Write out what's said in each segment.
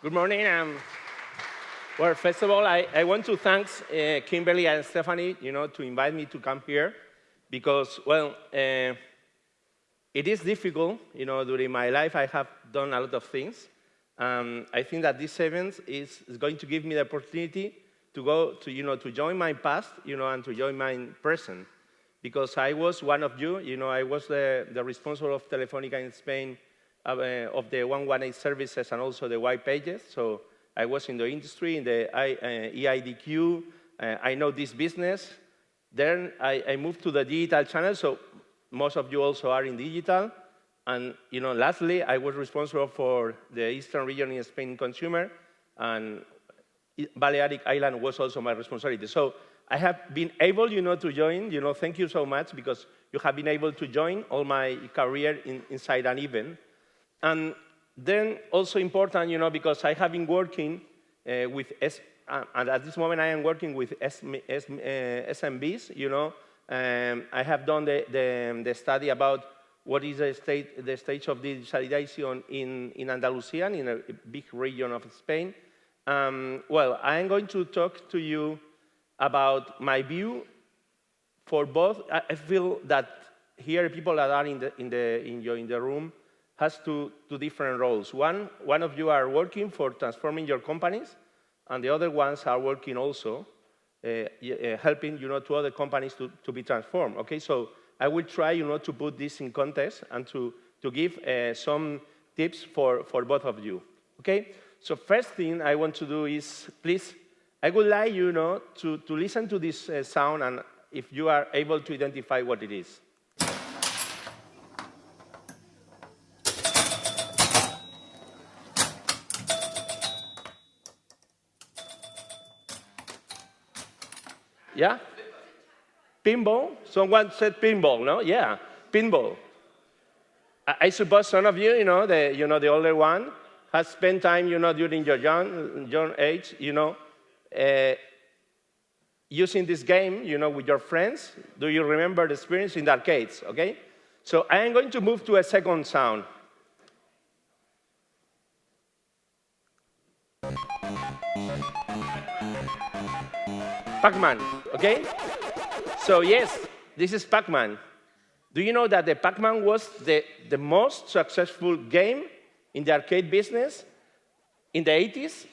Good morning. Well, first of all, I want to thank Kimberly and Stephanie, to invite me to come here because, well, it is difficult. During my life, I have done a lot of things. I think that this event is going to give me the opportunity to go to join my past, and to join my present. Because I was one of you, I was the responsible of Telefónica in Spain of the 118 services and also the white pages. So I was in the industry, in the EIDQ. I know this business. Then I moved to the digital channel, so most of you also are in digital. And lastly, I was responsible for the eastern region in Spain consumer, and Balearic Island was also my responsibility. So I have been able, to join. Thank you so much because you have been able to join all my career inside an event. And then also important, because I have been working with and at this moment I am working with SMBs. I have done the study about what is the stage of digitalization in Andalusia, in a big region of Spain. Well, I am going to talk to you about my view for both. I feel that here people that are in the room has two different roles. One of you are working for transforming your companies, and the other ones are working also helping to other companies to be transformed. Okay, so I will try to put this in context and to give some tips for both of you. Okay, so first thing I want to do is, please, I would like you to listen to this sound, and if you are able to identify what it is. Yeah? Pinball? Someone said pinball, no? Yeah, pinball. I suppose some of you, the older one, has spent time, during your young age, using this game, with your friends. Do you remember the experience in the arcades, okay? So I am going to move to a second sound. Pac-Man, okay? So yes, this is Pac-Man. Do you know that the Pac-Man was the most successful game in the arcade business in the 80s?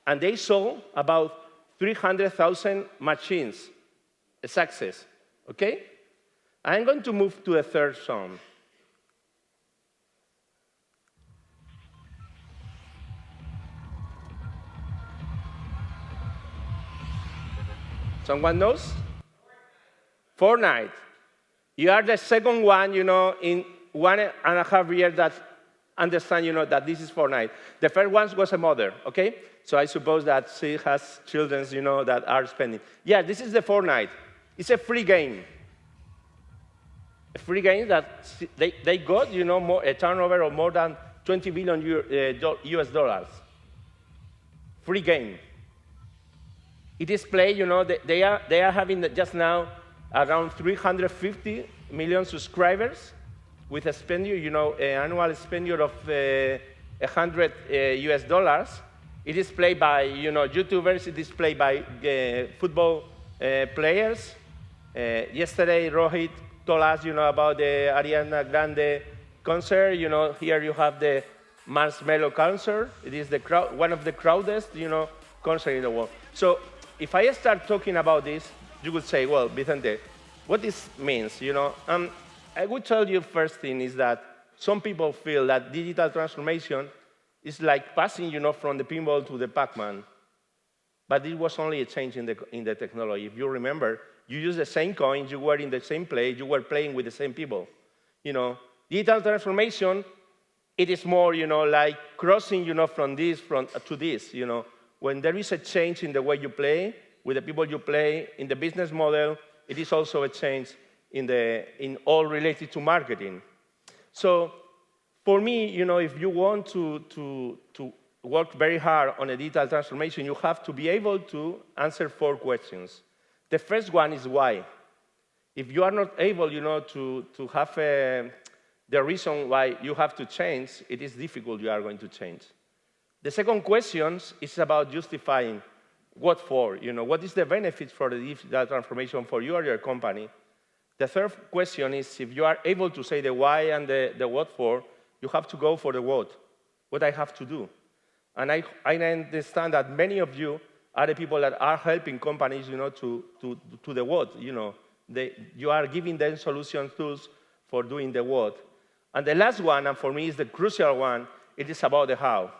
And they sold about 300,000 machines. A success, okay? I'm going to move to a third song. Someone knows? Fortnite. You are the second one, in 1.5 years that understand, that this is Fortnite. The first one was a mother, okay? So I suppose that she has children, that are spending. Yeah, this is the Fortnite. It's a free game. A free game that they got, a turnover of more than 20 billion US dollars. Free game. It is played, they are having just now around 350 million subscribers with a expenditure, an annual expenditure of 100 US dollars. It is played by, YouTubers. It is played by football players. Yesterday, Rohit told us, about the Ariana Grande concert. Here you have the Marshmello concert. It is one of the crowdest, concert in the world. So if I start talking about this, you would say, well, Vicente, what this means, I would tell you first thing is that some people feel that digital transformation is like passing, from the pinball to the Pac-Man. But it was only a change in the technology. If you remember, you used the same coins, you were in the same place, you were playing with the same people. Digital transformation, it is more, like crossing, from this to this, When there is a change in the way you play, with the people you play, in the business model, it is also a change in all related to marketing. So for me, if you want to work very hard on a digital transformation, you have to be able to answer 4 questions. The first one is why. If you are not able, to have the reason why you have to change, it is difficult you are going to change. The second question is about justifying what for. What is the benefit for the digital transformation for you or your company? The third question is, if you are able to say the why and the what for, you have to go for the what I have to do. And I understand that many of you are the people that are helping companies, to the what. You are giving them solution tools for doing the what. And the last one, and for me is the crucial one, it is about the how.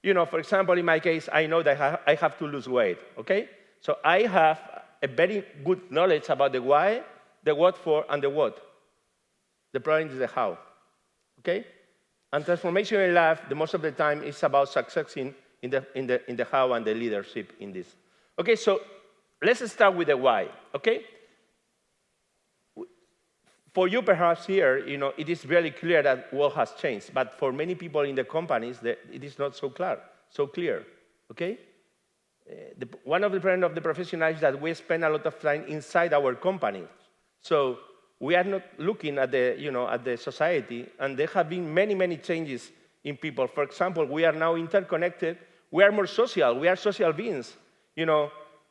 For example, in my case, I know that I have to lose weight, okay? So I have a very good knowledge about the why, the what for, and the what. The problem is the how, okay? And transformation in life, the most of the time, is about succeeding in the how and the leadership in this. Okay, so let's start with the why, okay? For you, perhaps here, it is really clear that what has changed. But for many people in the companies, it is not so clear, okay? One of the problems of the professionals is that we spend a lot of time inside our company. So we are not looking at the society, and there have been many, many changes in people. For example, we are now interconnected. We are more social. We are social beings.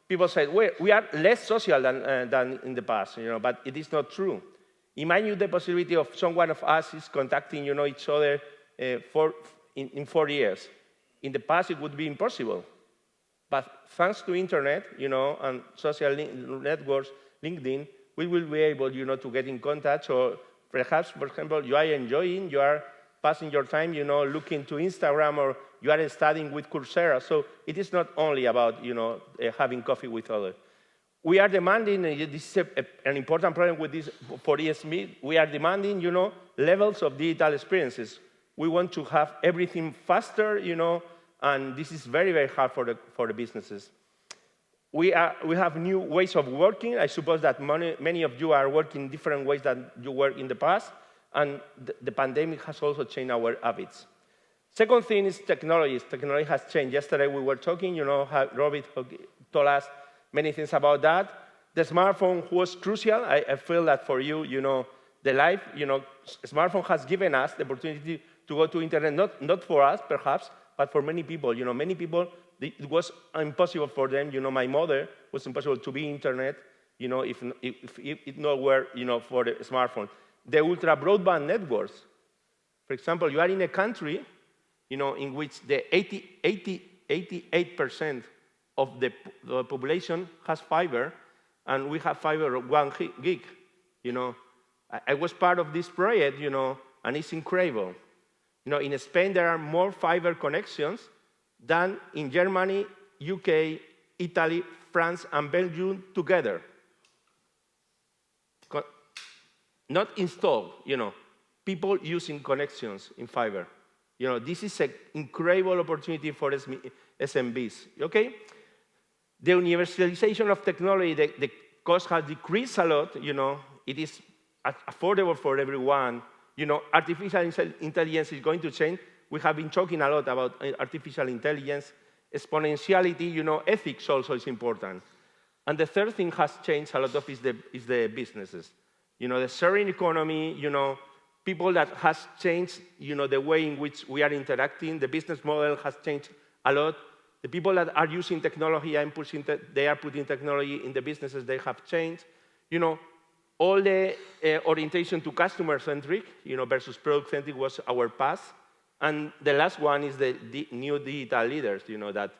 People say we are less social than in the past. But it is not true. Imagine the possibility of someone of us is contacting, each other in 4 years. In the past, it would be impossible. But thanks to internet, and social networks, LinkedIn, we will be able, to get in contact. Or perhaps, for example, you are passing your time, looking to Instagram, or you are studying with Coursera. So it is not only about, having coffee with others. We are demanding, this is an important problem with this for ESB, we are demanding, levels of digital experiences. We want to have everything faster, and this is very, very hard for the businesses. We have new ways of working. I suppose that many of you are working different ways than you were in the past, and the pandemic has also changed our habits. Second thing is technologies. Technology has changed. Yesterday we were talking, how Robert told us many things about that. The smartphone was crucial. I feel that for you, the life, smartphone has given us the opportunity to go to internet, not for us, perhaps, but for many people. Many people, it was impossible for them. My mother was impossible to be internet, if it not were, for the smartphone. The ultra broadband networks. For example, you are in a country, in which the 88% of the population has fiber, and we have fiber of 1 gig. I was part of this project, and it's incredible. In Spain, there are more fiber connections than in Germany, UK, Italy, France, and Belgium together. Not installed, people using connections in fiber. This is an incredible opportunity for SMBs, okay? The universalization of technology, the cost has decreased a lot, it is affordable for everyone. Artificial intelligence is going to change. We have been talking a lot about artificial intelligence. Exponentiality, ethics also is important. And the third thing has changed a lot of is the businesses. The sharing economy, people that has changed, the way in which we are interacting. The business model has changed a lot. The people that are using technology and they are putting technology in the businesses, they have changed. All the orientation to customer-centric, versus product-centric was our past. And the last one is the new digital leaders, that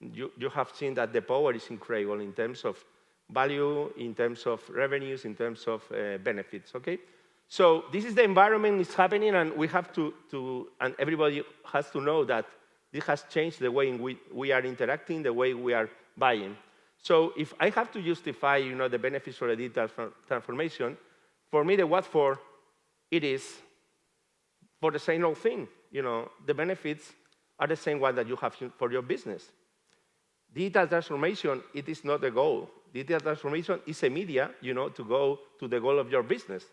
you have seen that the power is incredible in terms of value, in terms of revenues, in terms of benefits, okay? So this is the environment is happening, and we have and everybody has to know that this has changed the way in which we are interacting, the way we are buying. So if I have to justify, the benefits for a digital transformation, for me, the what for, it is for the same old thing. The benefits are the same one that you have for your business. Digital transformation, it is not a goal. Digital transformation is a media, to go to the goal of your business.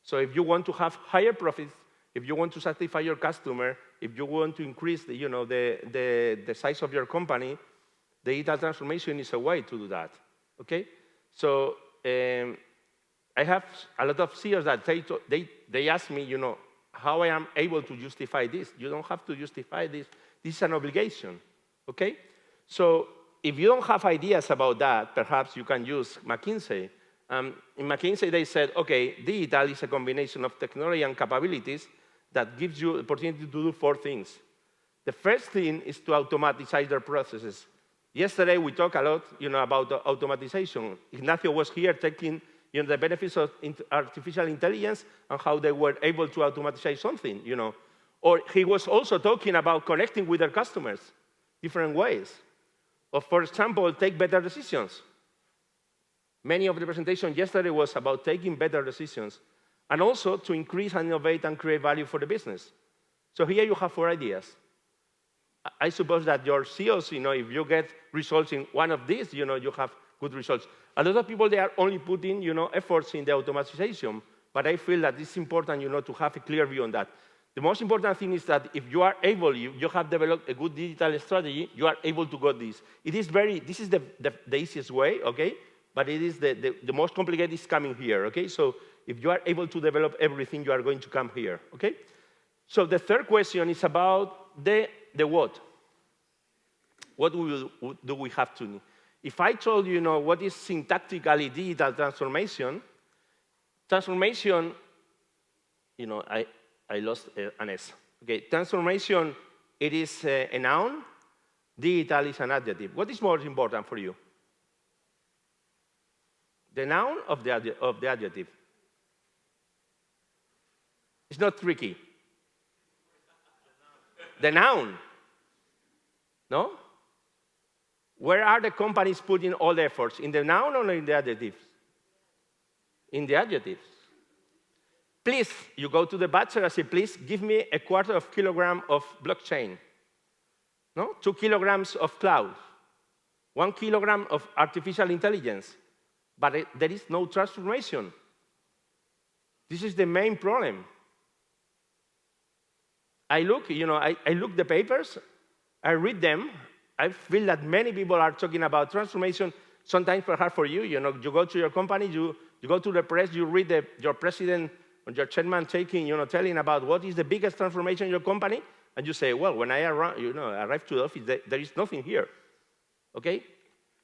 So if you want to have higher profits, if you want to satisfy your customer, if you want to increase the size of your company, the digital transformation is a way to do that, okay? So I have a lot of CEOs that they ask me, how I am able to justify this. You don't have to justify this. This is an obligation, okay? So if you don't have ideas about that, perhaps you can use McKinsey. In McKinsey, they said, okay, digital is a combination of technology and capabilities that gives you the opportunity to do 4 things. The first thing is to automatize their processes. Yesterday, we talked a lot, about automatization. Ignacio was here taking, the benefits of artificial intelligence and how they were able to automatize something, Or he was also talking about connecting with their customers, different ways. Or, for example, take better decisions. Many of the presentation yesterday was about taking better decisions, and also to increase and innovate and create value for the business. So here you have 4 ideas. I suppose that your CEOs, if you get results in one of these, you have good results. A lot of people, they are only putting, efforts in the automatization, but I feel that it's important, to have a clear view on that. The most important thing is that if you are able, you have developed a good digital strategy, you are able to go this. This is the easiest way, okay? But it is the most complicated is coming here, okay? So if you are able to develop everything, you are going to come here, okay? So the third question is about the what. What do we have to need? If I told you, what is syntactically digital transformation, I lost an S. Okay, transformation, it is a noun. Digital is an adjective. What is more important for you? The noun of the adjective? It's not tricky. The noun. No? Where are the companies putting all the efforts? In the noun or in the adjectives? In the adjectives. Please, you go to the butcher and say, please give me a 1/4 kilogram of blockchain. No? 2 kilograms of cloud. 1 kilogram of artificial intelligence. But there is no transformation. This is the main problem. I look the papers, I read them, I feel that many people are talking about transformation, sometimes perhaps for you, you go to your company, you go to the press, you read your president or your chairman telling about what is the biggest transformation in your company, and you say, well, when I arrive to the office, there is nothing here, okay?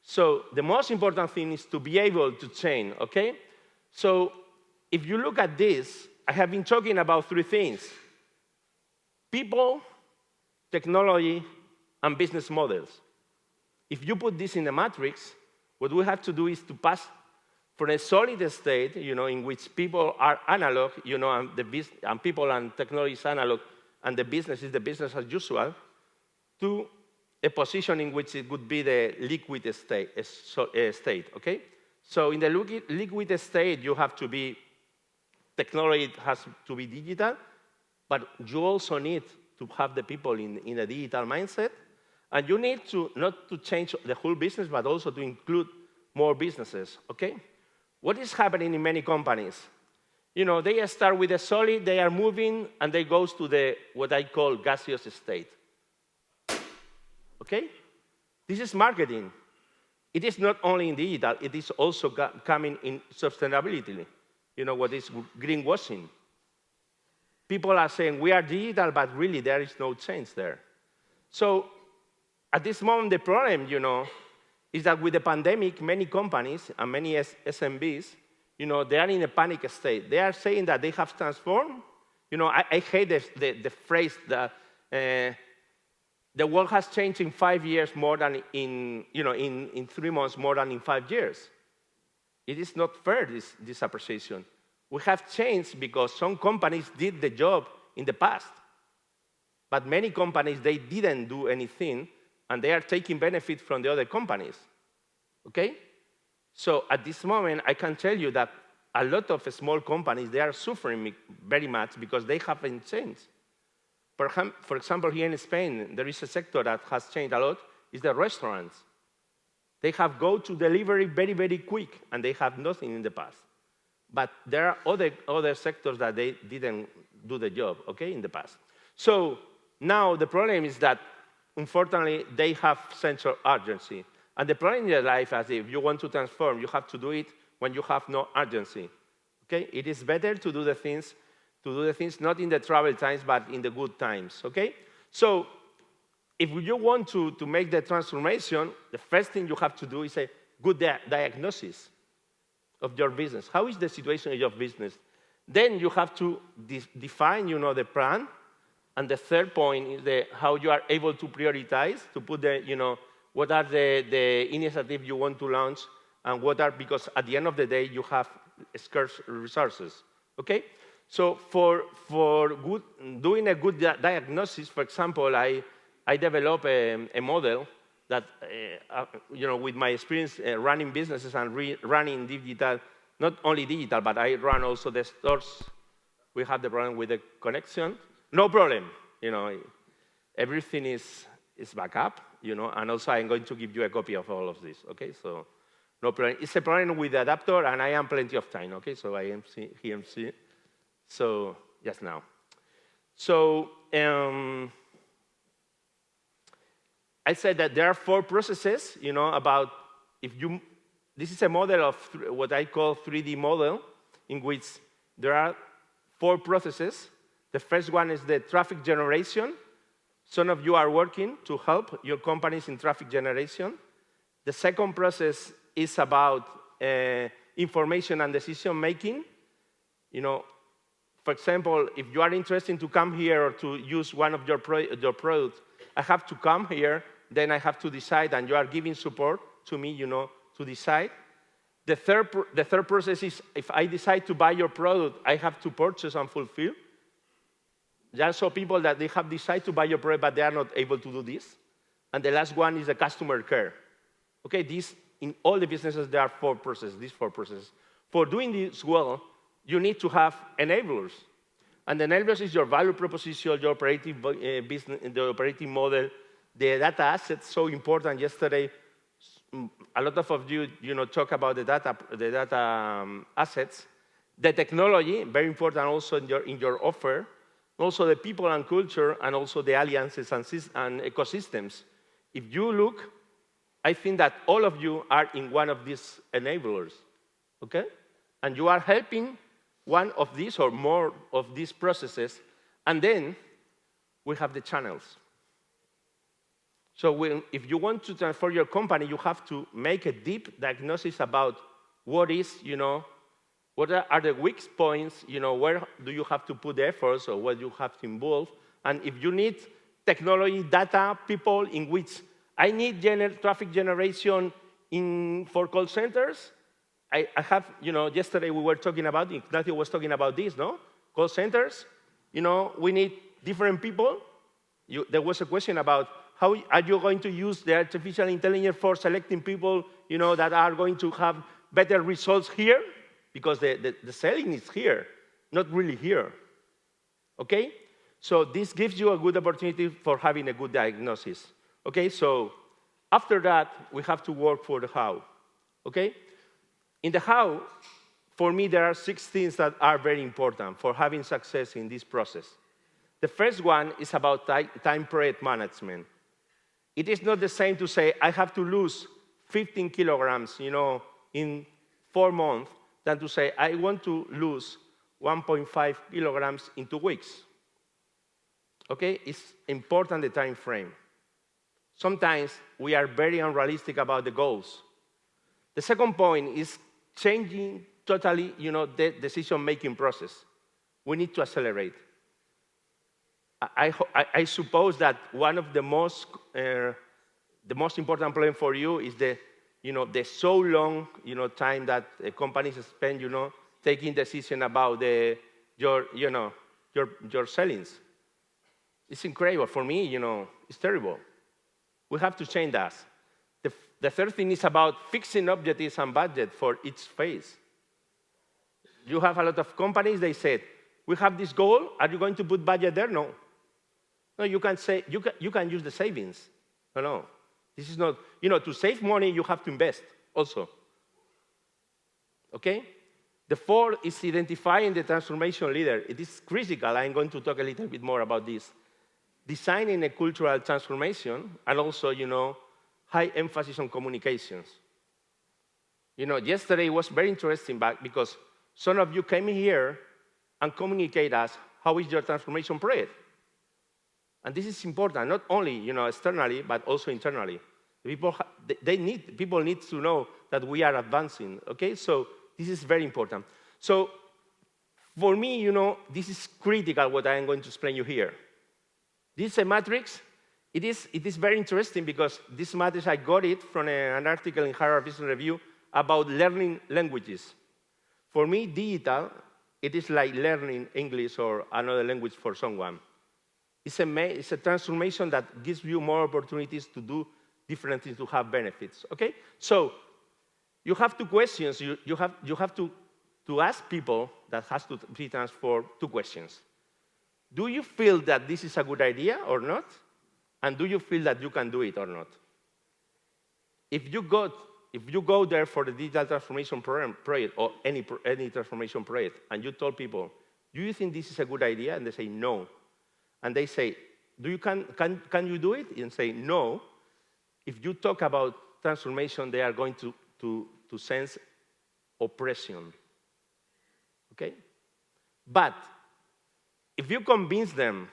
So the most important thing is to be able to change, okay? So if you look at this, I have been talking about 3 things. People, technology, and business models. If you put this in the matrix, what we have to do is to pass from a solid state, in which people are analog, and people and technology is analog, and the business is the business as usual, to a position in which it would be the liquid state, okay? So in the liquid state, you have to be, technology has to be digital, but you also need to have the people in a digital mindset, and you need to not to change the whole business, but also to include more businesses, okay? What is happening in many companies? They start with a solid, they are moving, and they go to what I call gaseous state. Okay? This is marketing. It is not only in digital, it is also coming in sustainability. What is greenwashing. People are saying, we are digital, but really there is no change there. So at this moment, the problem, is that with the pandemic, many companies and many SMBs, they are in a panic state. They are saying that they have transformed. I hate the phrase that the world has changed in 5 years more than in 3 months more than in 5 years. It is not fair, this appreciation. We have changed because some companies did the job in the past. But many companies, they didn't do anything, and they are taking benefit from the other companies, okay? So at this moment, I can tell you that a lot of small companies, they are suffering very much because they haven't changed. For example, here in Spain, there is a sector that has changed a lot, is the restaurants. They have go to delivery very, very quick, and they have nothing in the past. But there are other sectors that they didn't do the job, okay, in the past. So now the problem is that, unfortunately, they have sense of urgency. And the problem in their life is if you want to transform, you have to do it when you have no urgency, okay? It is better to do the things to do the things, not in the trouble times, but in the good times, okay? So if you want to make the transformation, the first thing you have to do is a good diagnosis of your business. How is the situation of your business? Then you have to define, the plan. And the third point is how you are able to prioritize, to put what are the initiatives you want to launch, and what are, because at the end of the day, you have scarce resources, okay? So for doing a good diagnosis, for example, I developed a model that, with my experience running businesses and running digital, not only digital, but I run also the stores. We have the problem with the connection. No problem, everything is back up, and also I'm going to give you a copy of all of this, okay? So no problem. It's a problem with the adapter, and I am plenty of time, okay? So I am here, so just now. So I said that there are 4 processes, about this is a model of what I call 3D model, in which there are 4 processes. The first one is the traffic generation. Some of you are working to help your companies in traffic generation. The second process is about information and decision making. For example, if you are interested to come here or to use one of your products, I have to come here, then I have to decide, and you are giving support to me, to decide. The third process is if I decide to buy your product, I have to purchase and fulfill. There are some people that they have decided to buy your product, but they are not able to do this. And the last one is the customer care. Okay, in all the businesses, there are 4 processes, these 4 processes. For doing this well, you need to have enablers. And the enablers is your value proposition, your operating business, the operating model, the data assets, so important. Yesterday, a lot of you, talk about the data assets. The technology, very important also in your offer. Also the people and culture, and also the alliances and ecosystems. If you look, I think that all of you are in one of these enablers, okay? And you are helping one of these or more of these processes, and then we have the channels. So if you want to transform your company, you have to make a deep diagnosis about what is, what are the weak points, where do you have to put the efforts or what you have to involve. And if you need technology, data, people in which I need traffic generation for call centers, I have, yesterday we were talking about, Ignacio was talking about this, no? Call centers, we need different people. There was a question about how are you going to use the artificial intelligence for selecting people, that are going to have better results here? Because the selling is here, not really here, okay? So this gives you a good opportunity for having a good diagnosis, okay? So after that, we have to work for the how, okay? In the how, for me, there are 6 things that are very important for having success in this process. The first one is about time project management. It is not the same to say, I have to lose 15 kilograms, in 4 months, than to say, I want to lose 1.5 kilograms in 2 weeks. Okay? It's important, the time frame. Sometimes we are very unrealistic about the goals. The second point is changing totally, the decision-making process. We need to accelerate. I suppose that one of the most important problem for you is the so long, time that companies spend, taking decision about your sellings. It's incredible. For me, it's terrible. We have to change that. The third thing is about fixing objectives and budget for each phase. You have a lot of companies, they said, we have this goal, are you going to put budget there? No. No, you can say, you can use the savings. No. This is not, to save money, you have to invest also. Okay? The fourth is identifying the transformation leader. It is critical. I'm going to talk a little bit more about this. Designing a cultural transformation, and also, high emphasis on communications. Yesterday was very interesting because some of you came here and communicate us how is your transformation project. And this is important, not only externally, but also internally. People need to know that we are advancing, okay? So this is very important. So for me, this is critical what I am going to explain you here. This is a matrix. It is very interesting because this matrix, I got it from an article in Harvard Business Review about learning languages. For me, digital, it is like learning English or another language for someone. It's a transformation that gives you more opportunities to do different things, to have benefits, okay? So you have two questions. You have to ask people that has to be transformed two questions. Do you feel that this is a good idea or not? And do you feel that you can do it or not? If you go there for the digital transformation project or any transformation project, and you told people, do you think this is a good idea? And they say no. And they say, can you do it? And say no. If you talk about transformation, they are going to sense oppression. Okay? But if you convince them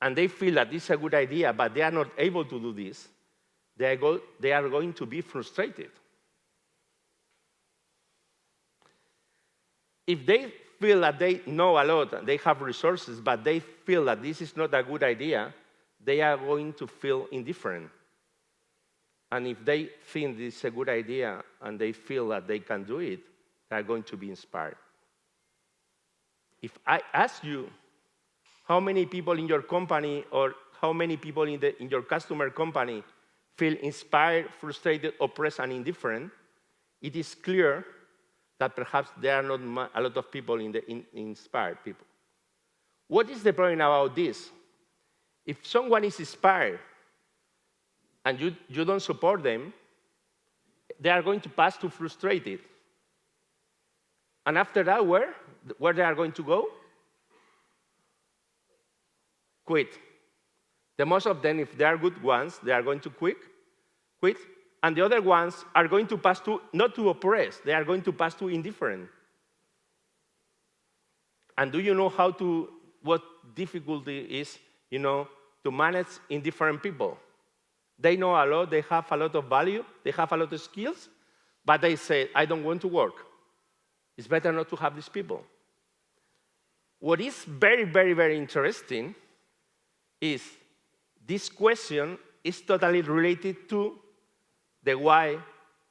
and they feel that this is a good idea, but they are not able to do this, they are going to be frustrated. If they feel that they know a lot, they have resources, but they feel that this is not a good idea, they are going to feel indifferent. And if they think this is a good idea and they feel that they can do it, they are going to be inspired. If I ask you how many people in your company or how many people in your customer company feel inspired, frustrated, oppressed, and indifferent, it is clear that perhaps there are not a lot of people inspired people. What is the problem about this? If someone is inspired and you don't support them, they are going to pass to frustrated. And after that, where they are going to go? Quit. The most of them, if they are good ones, they are going to quit. And the other ones are going to pass to, not to oppress, they are going to pass to indifferent. And do you know what difficulty is, to manage indifferent people? They know a lot, they have a lot of value, they have a lot of skills, but they say, I don't want to work. It's better not to have these people. What is very, very, very interesting is this question is totally related to the why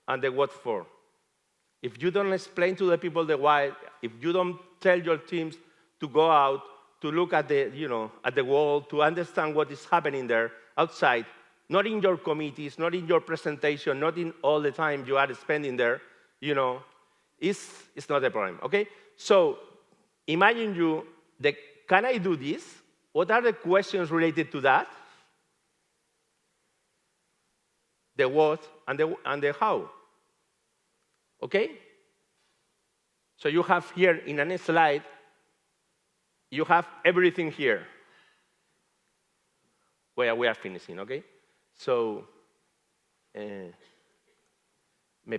and the what for. If you don't explain to the people the why, if you don't tell your teams to go out, to look at the world, to understand what is happening there outside, not in your committees, not in your presentation, not in all the time you are spending there, it's not a problem, okay? So imagine can I do this? What are the questions related to that? The what and the how, okay? So you have here in a slide, you have everything here. Where we are finishing, okay? So, ¿me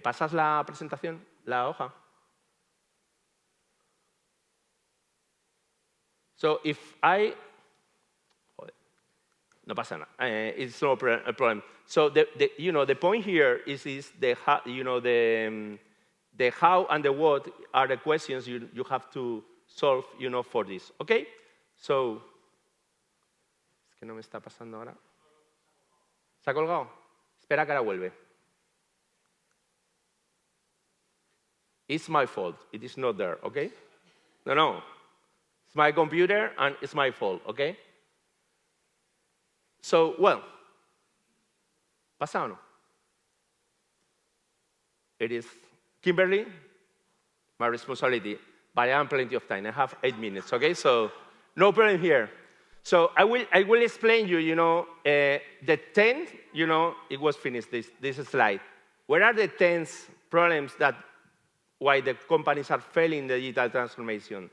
pasas la presentación, la hoja? So if no pasa nada. It's no a problem. So the point here is the how, the how and the what are the questions you have to solve, for this. Okay? So, es que no me está pasando ahora. ¿Se ha colgado? Espera que ahora vuelve. It's my fault. It is not there, okay? No. It's my computer and it's my fault, okay? So, well, ¿pasa o no? It is Kimberly, my responsibility, but I have plenty of time. I have 8 minutes, okay? So, no problem here. So I will explain you, the 10, it was finished, this slide. What are the 10 problems why the companies are failing the digital transformation?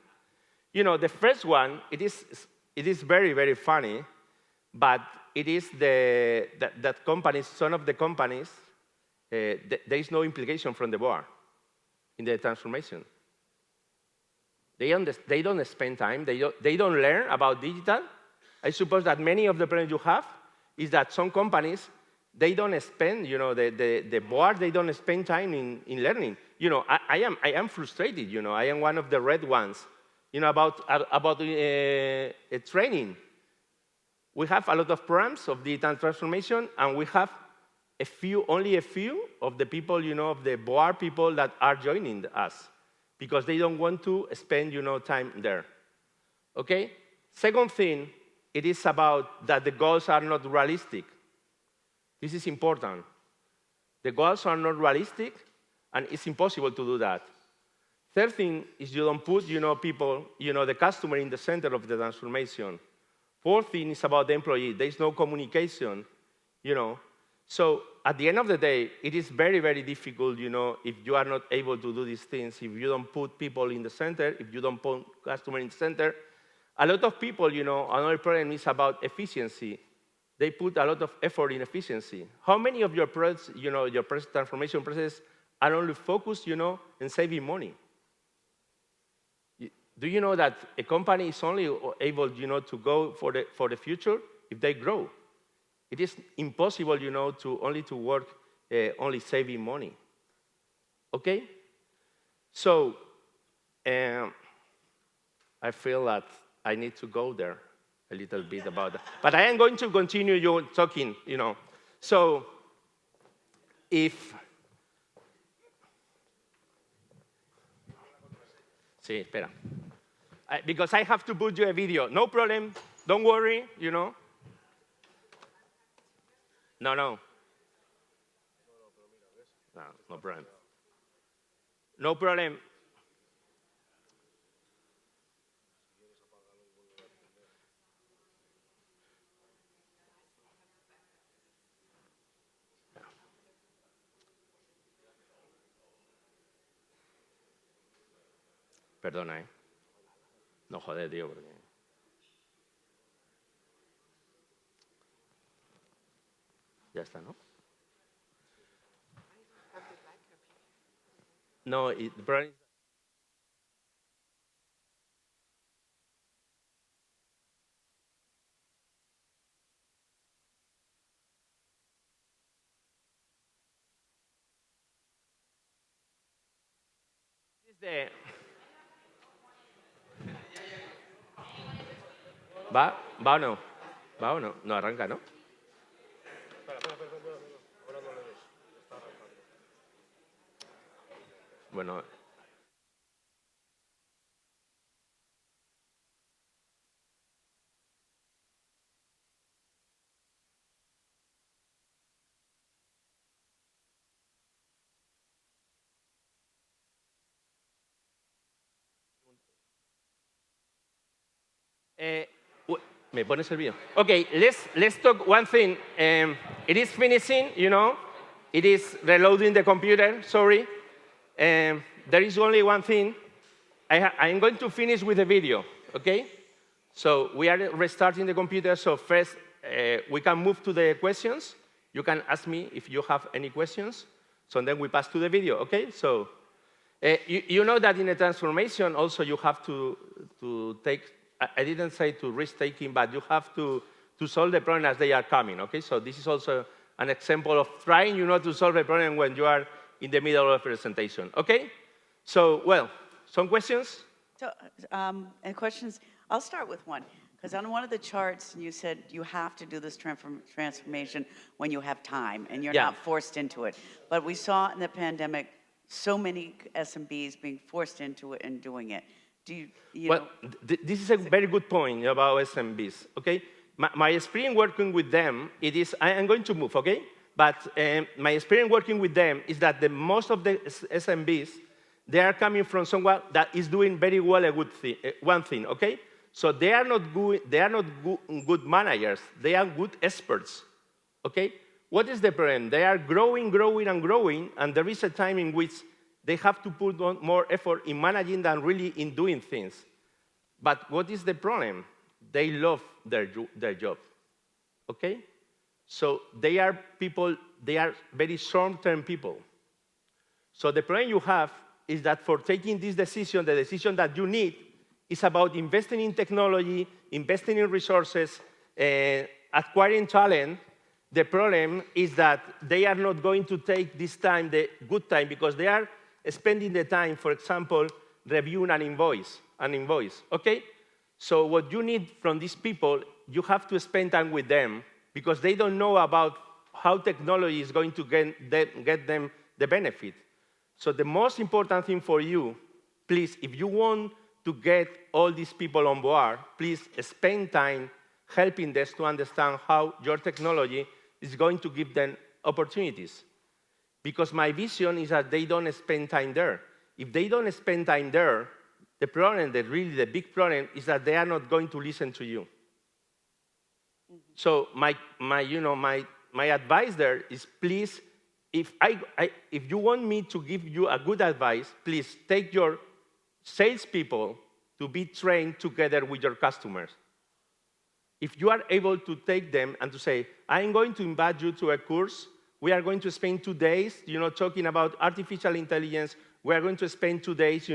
The first one, it is very, very funny, but it is that companies, some of the companies, there is no implication from the board in the transformation. They don't spend time. They don't learn about digital. I suppose that many of the problems you have is that some companies, they don't spend, the board, they don't spend time in learning. I am frustrated, I am one of the red ones, about training. We have a lot of programs of digital transformation, and we have only a few of the people, of the board people that are joining us, because they don't want to spend, time there. Okay? Second thing, it is about that the goals are not realistic. This is important. The goals are not realistic, and it's impossible to do that. Third thing is you don't put, people, the customer in the center of the transformation. Fourth thing is about the employee. There's no communication, So at the end of the day, it is very, very difficult, if you are not able to do these things, if you don't put people in the center, if you don't put customer in the center. A lot of people, another problem is about efficiency. They put a lot of effort in efficiency. How many of your products, your transformation process are only focused, in saving money? Do you know that a company is only able, to go for the future if they grow? It is impossible, to work only saving money. Okay? So I feel that I need to go there a little bit about that. But I am going to continue you talking, So if... Sí, espera. Because I have to put you a video. No problem. Don't worry, No, no. No problem. No problem. Perdona, No, joder, tío, porque... Ya está, ¿no? No, the problem is ¿Va o no? ¿Va o no? No arranca, ¿no? Bueno. ¿Me pones el video? Okay, let's talk one thing. It is finishing, It is reloading the computer, sorry. There is only one thing. I'm going to finish with the video, okay? So we are restarting the computer, so first we can move to the questions. You can ask me if you have any questions. So then we pass to the video, okay? So you know that in a transformation also you have to take, I didn't say to risk-taking, but you have to solve the problem as they are coming, okay? So this is also an example of trying, to solve a problem when you are in the middle of a presentation, okay? So, well, some questions? So, and questions, I'll start with one. Because on one of the charts, you said you have to do this transformation when you have time, and you're not forced into it. But we saw in the pandemic so many SMBs being forced into it and doing it. Do you well, this is a very good point about SMBs, okay? My experience working with them, it is, I'm going to move, okay? But my experience working with them is that most of the SMBs, they are coming from someone that is doing very well one thing, okay? So they are not good managers. They are good experts, okay? What is the problem? They are growing, and there is a time in which they have to put on more effort in managing than really in doing things. But what is the problem? They love their job, okay? So they are very short-term people. So the problem you have is that for taking this decision, the decision that you need is about investing in technology, investing in resources, acquiring talent. The problem is that they are not going to take this time, the good time, because they are spending the time, for example, reviewing an invoice, okay? So what you need from these people, you have to spend time with them because they don't know about how technology is going to get them the benefit. So the most important thing for you, please, if you want to get all these people on board, please spend time helping them to understand how your technology is going to give them opportunities. Because my vision is that they don't spend time there. If they don't spend time there, the problem, really the big problem, is that they are not going to listen to you. So my advice there is, please, if you want me to give you a good advice, please take your salespeople to be trained together with your customers. If you are able to take them and to say, I'm going to invite you to a course, we are going to spend 2 days, talking about artificial intelligence. We are going to spend 2 days,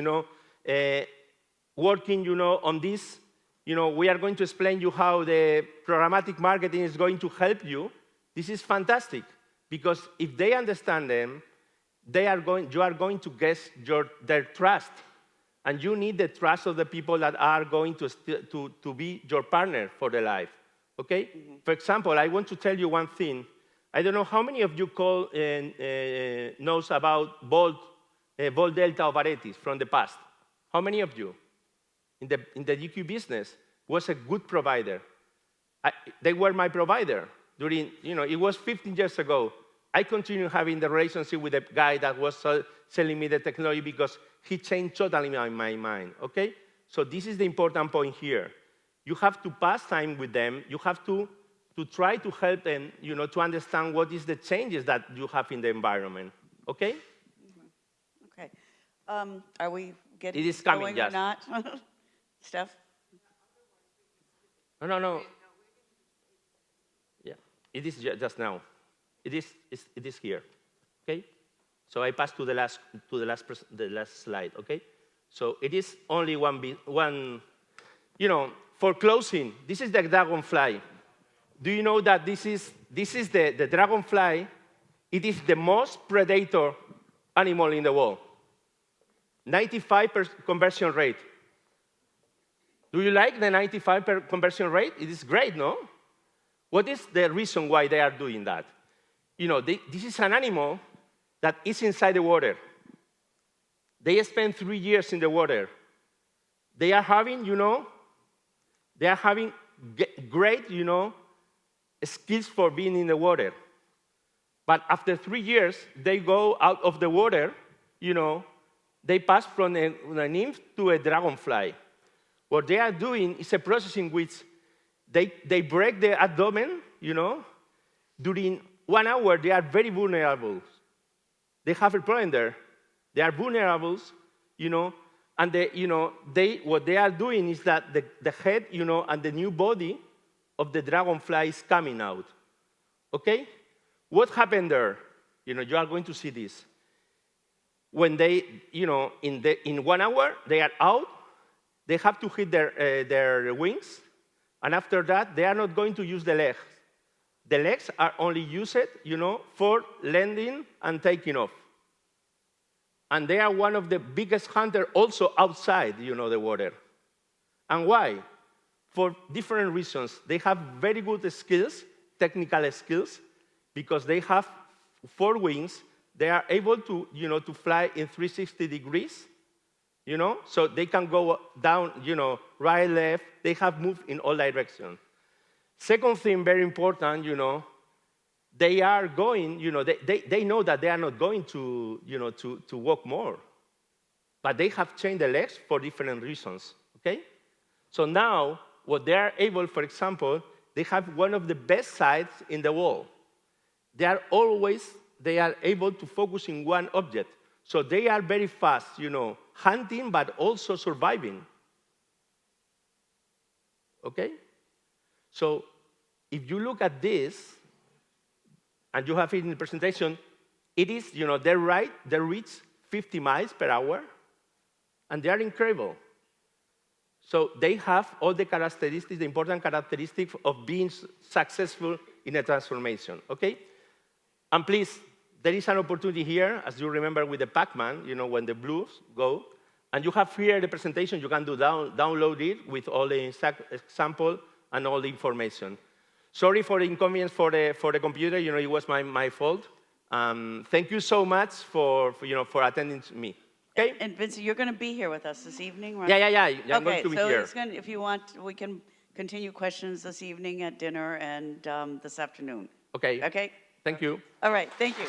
working, on this. We are going to explain you how the programmatic marketing is going to help you. This is fantastic, because if they understand them, you are going to get their trust. And you need the trust of the people that are going to be your partner for the life, okay? Mm-hmm. For example, I want to tell you one thing. I don't know how many of you knows about Volt Delta of Aretis from the past. How many of you? In the GQ business was a good provider. They were my provider during, it was 15 years ago. I continue having the relationship with the guy that was selling me the technology because he changed totally my mind, okay? So this is the important point here. You have to pass time with them. You have to try to help them, to understand what is the changes that you have in the environment, okay? Mm-hmm. Okay. Are we getting it is coming, going yes. or not? Steph? No. Yeah, it is just now. It is here, okay? So I pass to the last slide, okay? So it is only one. For closing, this is the dragonfly. Do you know that this is the dragonfly? It is the most predator animal in the world. 95% conversion rate. Do you like the 95% conversion rate? It is great, no? What is the reason why they are doing that? This is an animal that is inside the water. They spend 3 years in the water. They are having, great, skills for being in the water. But after 3 years, they go out of the water, they pass from a nymph to a dragonfly. What they are doing is a process in which they break the abdomen, During 1 hour, they are very vulnerable. They have a problem there. They are vulnerable, and what they are doing is that the head, and the new body of the dragonfly is coming out. Okay? What happened there? You are going to see this. When they, in 1 hour, they are out, they have to hit their wings, and after that, they are not going to use the legs. The legs are only used, for landing and taking off. And they are one of the biggest hunters also outside, the water. And why? For different reasons. They have very good skills, technical skills, because they have 4 wings. They are able to, to fly in 360 degrees, so they can go down, right, left. They have moved in all directions. Second thing, very important, they are going, they know that they are not going to, to walk more. But they have changed the legs for different reasons, okay? So now, what they are able, for example, they have one of the best sights in the world. They are able to focus in one object. So they are very fast, hunting, but also surviving. Okay? So if you look at this, and you have it in the presentation, it is, they reach 50 miles per hour, and they are incredible. So they have all the characteristics, the important characteristics of being successful in a transformation, okay? And please, there is an opportunity here, as you remember with the Pac-Man, you know, when the blues go, and you have here the presentation, you can download it with all the example and all the information. Sorry for the inconvenience for the computer, you know, it was my fault. Thank you so much for attending to me. Okay. And Vincent, you're going to be here with us this evening, right? Yeah. I'm going to be here. Okay, so if you want, we can continue questions this evening at dinner and this afternoon. Okay. Okay? Thank you. All right, thank you.